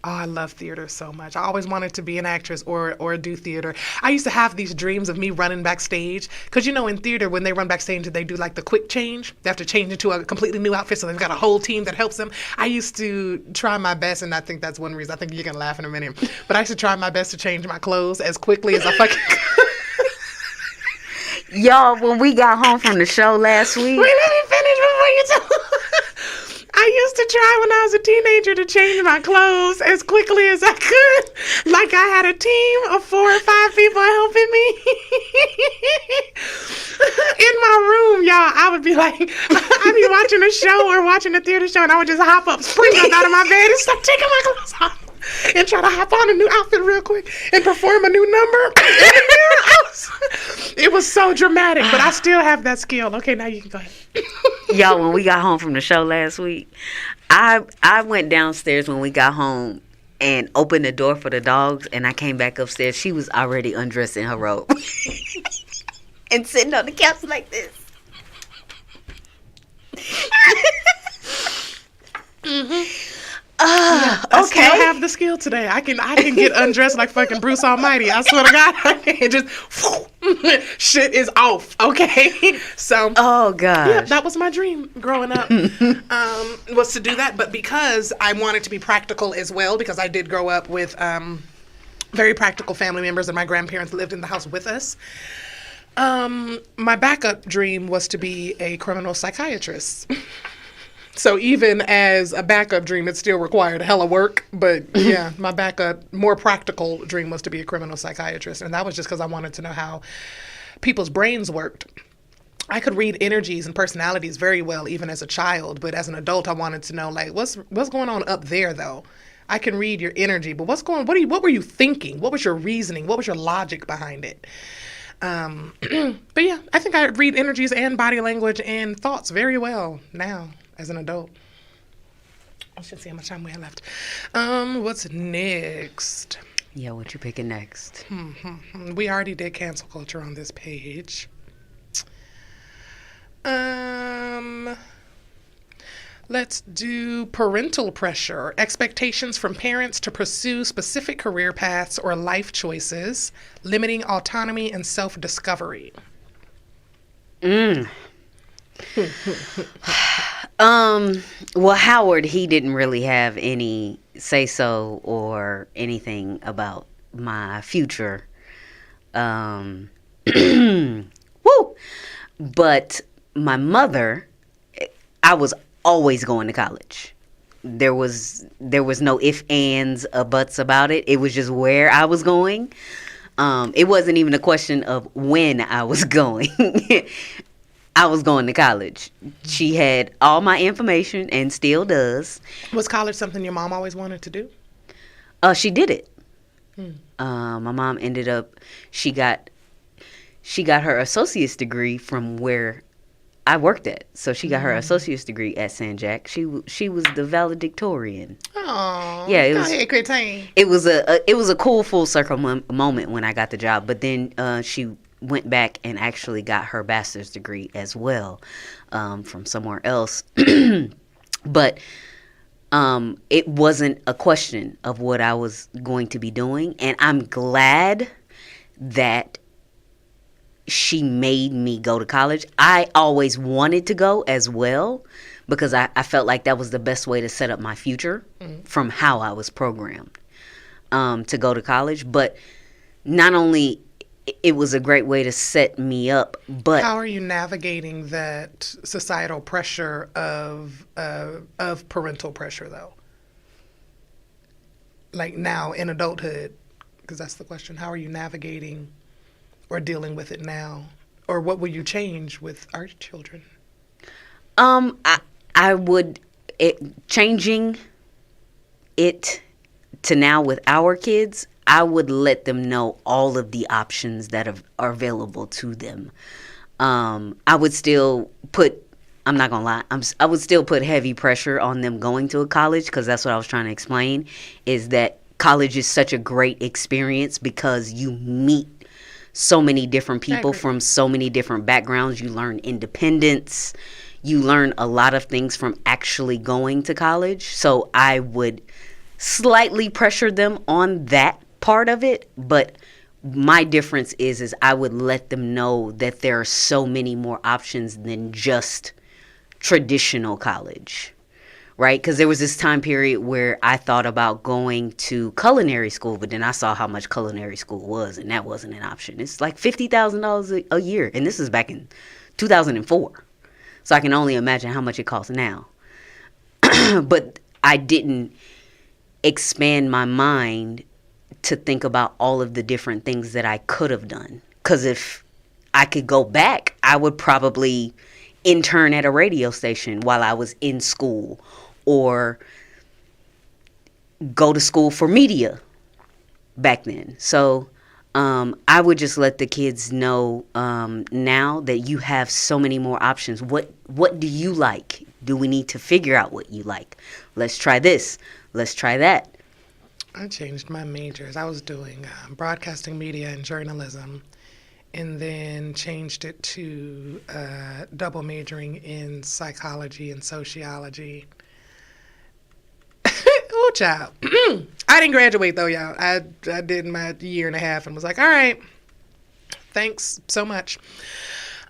Oh, I love theater so much. I always wanted to be an actress or do theater. I used to have these dreams of me running backstage. Because, you know, in theater, when they run backstage, they do like the quick change. They have to change into a completely new outfit, so they've got a whole team that helps them. I used to try my best, and I think that's one reason. I think you're going to laugh in a minute. But I used to try my best to change my clothes as quickly as I fucking could. Y'all, when we got home from the show last week. Wait, let me finish before you tell. I used to try when I was a teenager to change my clothes as quickly as I could. Like I had a team of 4 or 5 people helping me. In my room, y'all, I would be like, I'd be watching a show or watching a theater show, and I would just hop up, spring up out of my bed and start taking my clothes off. And try to hop on a new outfit real quick and perform a new number. It was so dramatic, but I still have that skill. Okay, now you can go ahead. Y'all, when we got home from the show last week, I went downstairs when we got home and opened the door for the dogs, and I came back upstairs. She was already undressed in her robe and sitting on the couch like this. Mm-hmm. I still have the skill today. I can get undressed like fucking Bruce Almighty. I swear to God, I can just shit is off. Okay, so oh god, yeah, that was my dream growing up, was to do that. But because I wanted to be practical as well, because I did grow up with very practical family members, and my grandparents lived in the house with us. My backup dream was to be a criminal psychiatrist. So even as a backup dream, it still required hella work. But yeah, my backup, more practical dream was to be a criminal psychiatrist. And that was just because I wanted to know how people's brains worked. I could read energies and personalities very well, even as a child. But as an adult, I wanted to know, like, what's going on up there, though? I can read your energy, but what were you thinking? What was your reasoning? What was your logic behind it? But yeah, I think I read energies and body language and thoughts very well now. As an adult. I should see how much time we have left. What's next? Yeah, what you picking next? We already did cancel culture on this page. Let's do parental pressure. Expectations from parents to pursue specific career paths or life choices, limiting autonomy and self-discovery. Well, Howard, he didn't really have any say-so or anything about my future. Woo! But my mother, I was always going to college. There was no ifs, ands, or buts about it. It was just where I was going. It wasn't even a question of when I was going. I was going to college. She had all my information and still does. Was college something your mom always wanted to do? She did it. My mom ended up, she got her associate's degree from where I worked at. So she got her associate's degree at San Jac. She was the valedictorian. Oh, yeah, it was a cool full circle moment when I got the job. But then she went back and actually got her bachelor's degree as well, from somewhere else. But it wasn't a question of what I was going to be doing. And I'm glad that she made me go to college. I always wanted to go as well, because I felt like that was the best way to set up my future from how I was programmed to go to college. But not only it was a great way to set me up, but how are you navigating that societal pressure of parental pressure, though? like now in adulthood? Because that's the question. How are you navigating or dealing with it now? Or what will you change with our children? I would, changing it to now with our kids, I would let them know all of the options that are available to them. I would still put, I'm not gonna lie, I would still put heavy pressure on them going to a college, because that's what I was trying to explain, is that college is such a great experience because you meet so many different people from so many different backgrounds. You learn independence. You learn a lot of things from actually going to college. So I would slightly pressure them on that part of it. But my difference is I would let them know that there are so many more options than just traditional college. Right? Because there was this time period where I thought about going to culinary school, but then I saw how much culinary school was, and that wasn't an option. It's like $50,000 a year, and this is back in 2004. So I can only imagine how much it costs now. But I didn't expand my mind to think about all of the different things that I could have done. Because if I could go back, I would probably intern at a radio station while I was in school, or go to school for media back then. So I would just let the kids know now that you have so many more options. What do you like? Do we need to figure out what you like? Let's try this. Let's try that. I changed my majors. I was doing broadcasting, media, and journalism, and then changed it to double majoring in psychology and sociology. Oh, child. I didn't graduate, though, y'all. I did my year and a half and was like, all right, thanks so much.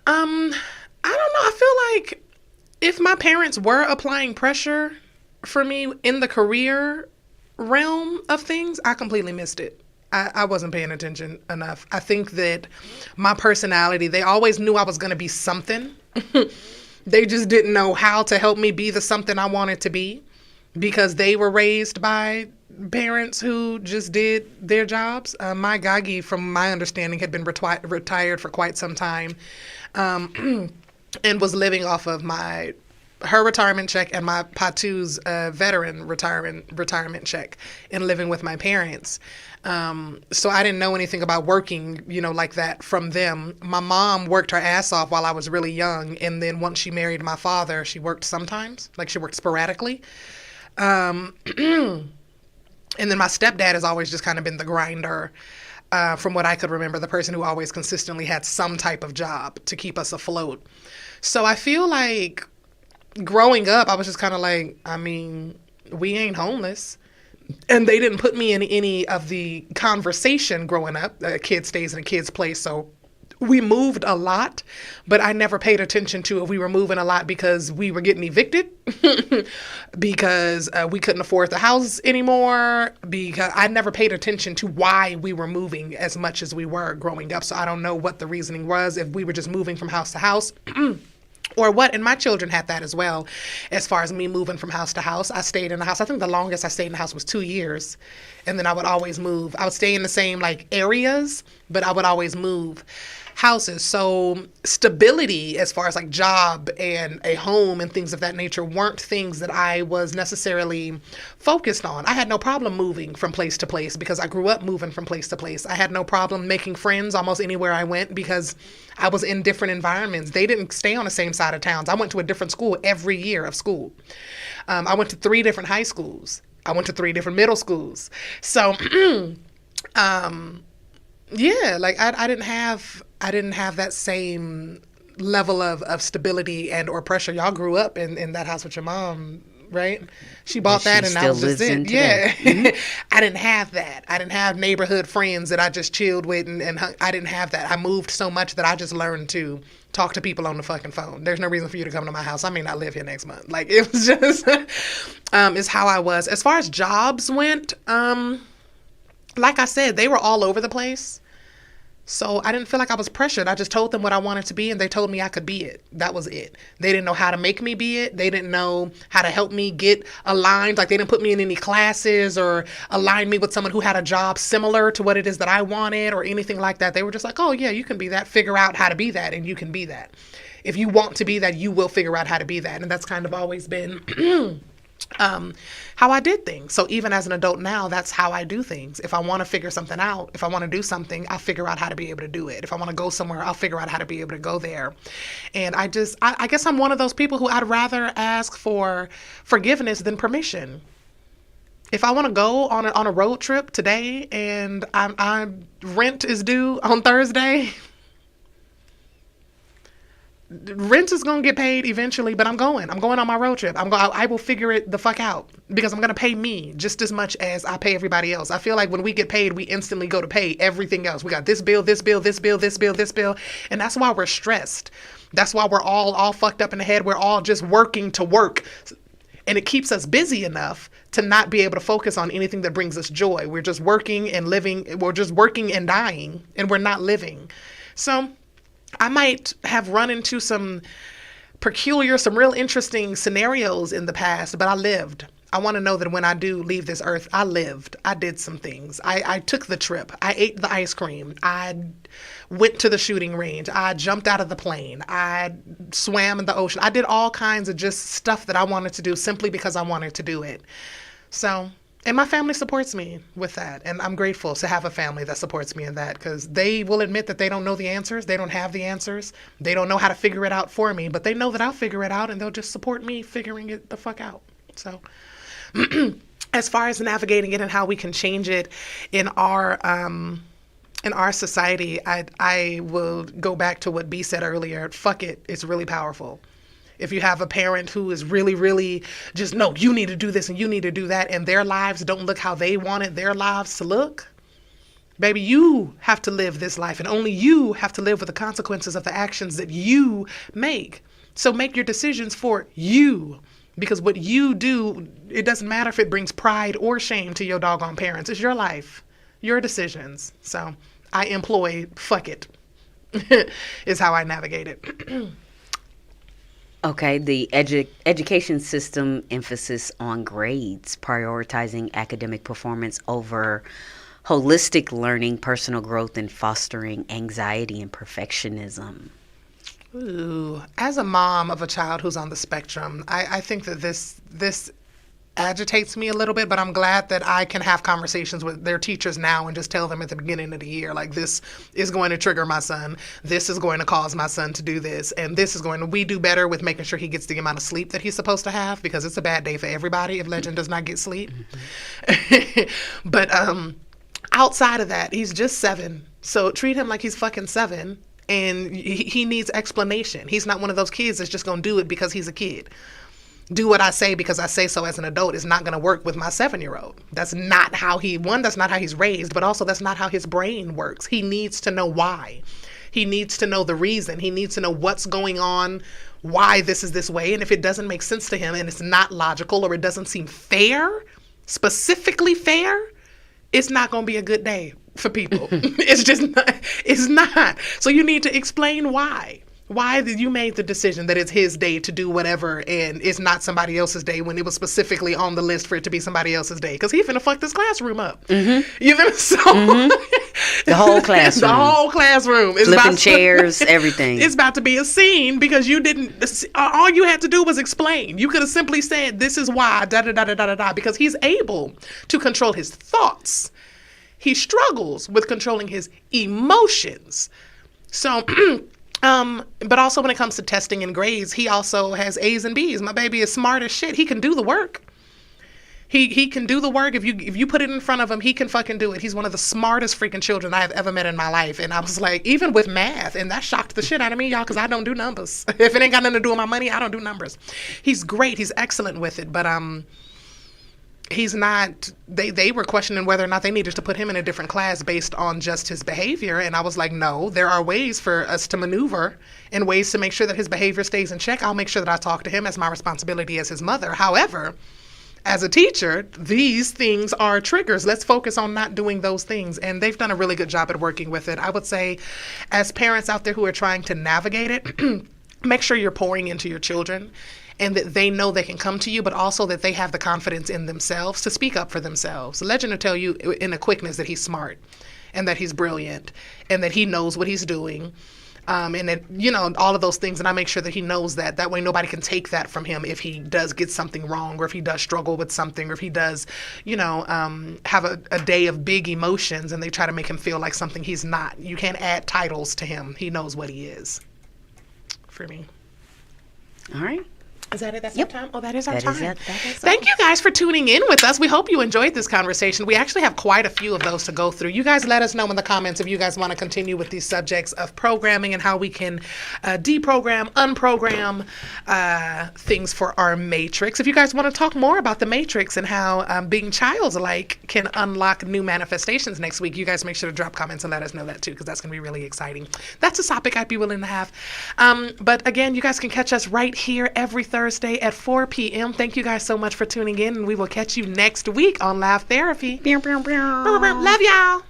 I don't know. I feel like if my parents were applying pressure for me in the career realm of things, I completely missed it. I wasn't paying attention enough. I think that my personality, they always knew I was going to be something. They just didn't know how to help me be the something I wanted to be, because they were raised by parents who just did their jobs. My Gagi, from my understanding, had been retired for quite some time, and was living off of her retirement check and my Patu's veteran retirement check, and living with my parents. So I didn't know anything about working, like that from them. My mom worked her ass off while I was really young, and then once she married my father, she worked sometimes, like she worked sporadically. And then my stepdad has always just kind of been the grinder, from what I could remember, the person who always consistently had some type of job to keep us afloat. So I feel like growing up, I was just kind of like, we ain't homeless. And they didn't put me in any of the conversation growing up. A kid stays in a kid's place, so we moved a lot, but I never paid attention to if we were moving a lot because we were getting evicted, because we couldn't afford the house anymore, because I never paid attention to why we were moving as much as we were growing up. So I don't know what the reasoning was, if we were just moving from house to house. Or what, and my children had that as well. As far as me moving from house to house, I stayed in the house. I think the longest I stayed in the house was 2 years. And then I would always move. I would stay in the same areas, but I would always move houses. So stability as far as job and a home and things of that nature weren't things that I was necessarily focused on. I had no problem moving from place to place because I grew up moving from place to place. I had no problem making friends almost anywhere I went because I was in different environments. They didn't stay on the same side of towns. I went to a different school every year of school. I went to 3 different high schools. I went to 3 different middle schools. So, yeah, I didn't have that same level of stability and or pressure. Y'all grew up in that house with your mom, right? She bought that and that was just it. Yeah. Mm-hmm. I didn't have that. I didn't have neighborhood friends that I just chilled with and I didn't have that. I moved so much that I just learned to talk to people on the fucking phone. There's no reason for you to come to my house. I may not live here next month. It was just, it's how I was. As far as jobs went, like I said, they were all over the place. So I didn't feel like I was pressured. I just told them what I wanted to be, and they told me I could be it. That was it. They didn't know how to make me be it. They didn't know how to help me get aligned. Like, they didn't put me in any classes or align me with someone who had a job similar to what it is that I wanted or anything like that. They were just like, oh, yeah, you can be that. Figure out how to be that, and you can be that. If you want to be that, you will figure out how to be that. And that's kind of always been how I did things. So even as an adult now, that's how I do things. If I want to figure something out, if I want to do something, I'll figure out how to be able to do it. If I want to go somewhere, I'll figure out how to be able to go there. And I guess I'm one of those people who I'd rather ask for forgiveness than permission. If I want to go on a road trip today and I'm rent is due on Thursday, rent is going to get paid eventually, but I'm going on my road trip. I will figure it the fuck out because I'm going to pay me just as much as I pay everybody else. I feel like when we get paid, we instantly go to pay everything else. We got this bill, this bill, this bill, this bill, this bill. And that's why we're stressed. That's why we're all fucked up in the head. We're all just working to work. And it keeps us busy enough to not be able to focus on anything that brings us joy. We're just working and living. We're just working and dying, and we're not living. So I might have run into some real interesting scenarios in the past, but I lived. I want to know that when I do leave this earth, I lived. I did some things. I took the trip. I ate the ice cream. I went to the shooting range. I jumped out of the plane. I swam in the ocean. I did all kinds of just stuff that I wanted to do simply because I wanted to do it. So, and my family supports me with that. And I'm grateful to have a family that supports me in that, because they will admit that they don't know the answers. They don't have the answers. They don't know how to figure it out for me, but they know that I'll figure it out, and they'll just support me figuring it the fuck out. So as far as navigating it and how we can change it in our society, I will go back to what B said earlier. Fuck it. It's really powerful. If you have a parent who is really, really just, no, you need to do this and you need to do that, and their lives don't look how they wanted their lives to look, baby, you have to live this life, and only you have to live with the consequences of the actions that you make. So make your decisions for you, because what you do, it doesn't matter if it brings pride or shame to your doggone parents. It's your life, your decisions. So I employ fuck it is how I navigate it. Okay, the education system emphasis on grades, prioritizing academic performance over holistic learning, personal growth, and fostering anxiety and perfectionism. Ooh, as a mom of a child who's on the spectrum, I think that this agitates me a little bit, but I'm glad that I can have conversations with their teachers now and just tell them at the beginning of the year, like, this is going to trigger my son. This is going to cause my son to do this. And we do better with making sure he gets the amount of sleep that he's supposed to have, because it's a bad day for everybody if Legend does not get sleep. Mm-hmm. But outside of that, he's just 7. So treat him like he's fucking 7. And he needs explanation. He's not one of those kids that's just going to do it because he's a kid. Do what I say because I say so as an adult is not going to work with my 7-year-old. That's not how that's not how he's raised, but also that's not how his brain works. He needs to know why. He needs to know the reason. He needs to know what's going on, why this is this way. And if it doesn't make sense to him and it's not logical or it doesn't seem fair, specifically fair, it's not going to be a good day for people. It's not. So you need to explain why. Why did you made the decision that it's his day to do whatever and it's not somebody else's day when it was specifically on the list for it to be somebody else's day? Because he finna fuck this classroom up. Mm-hmm. You know, so the whole classroom. The whole classroom. Flipping chairs, everything. It's about to be a scene because you didn't. All you had to do was explain. You could have simply said, "This is why." Da da da da da da da. Because he's able to control his thoughts. He struggles with controlling his emotions. So. But also when it comes to testing and grades, he also has A's and B's. My baby is smart as shit. He can do the work. He can do the work. If you put it in front of him, he can fucking do it. He's one of the smartest freaking children I have ever met in my life. And I was like, even with math, and that shocked the shit out of me, y'all, because I don't do numbers. If it ain't got nothing to do with my money, I don't do numbers. He's great. He's excellent with it. But he's not, they were questioning whether or not they needed to put him in a different class based on just his behavior. And I was like, no, there are ways for us to maneuver and ways to make sure that his behavior stays in check. I'll make sure that I talk to him as my responsibility as his mother. However, as a teacher, these things are triggers. Let's focus on not doing those things. And they've done a really good job at working with it. I would say, as parents out there who are trying to navigate it, make sure you're pouring into your children and that they know they can come to you, but also that they have the confidence in themselves to speak up for themselves. Legend will tell you in a quickness that he's smart and that he's brilliant and that he knows what he's doing. And that, all of those things. And I make sure that he knows that. That way nobody can take that from him if he does get something wrong or if he does struggle with something or if he does, have a day of big emotions and they try to make him feel like something he's not. You can't add titles to him. He knows what he is. For me. All right. Is that it? That's Yep. our time? Oh, that is our time. That is Thank you guys for tuning in with us. We hope you enjoyed this conversation. We actually have quite a few of those to go through. You guys let us know in the comments if you guys want to continue with these subjects of programming and how we can deprogram, unprogram things for our matrix. If you guys want to talk more about the matrix and how being childlike can unlock new manifestations next week, you guys make sure to drop comments and let us know that too, because that's going to be really exciting. That's a topic I'd be willing to have. But again, you guys can catch us right here every Thursday at 4 p.m. Thank you guys so much for tuning in, and we will catch you next week on Laugh Therapy. Love y'all.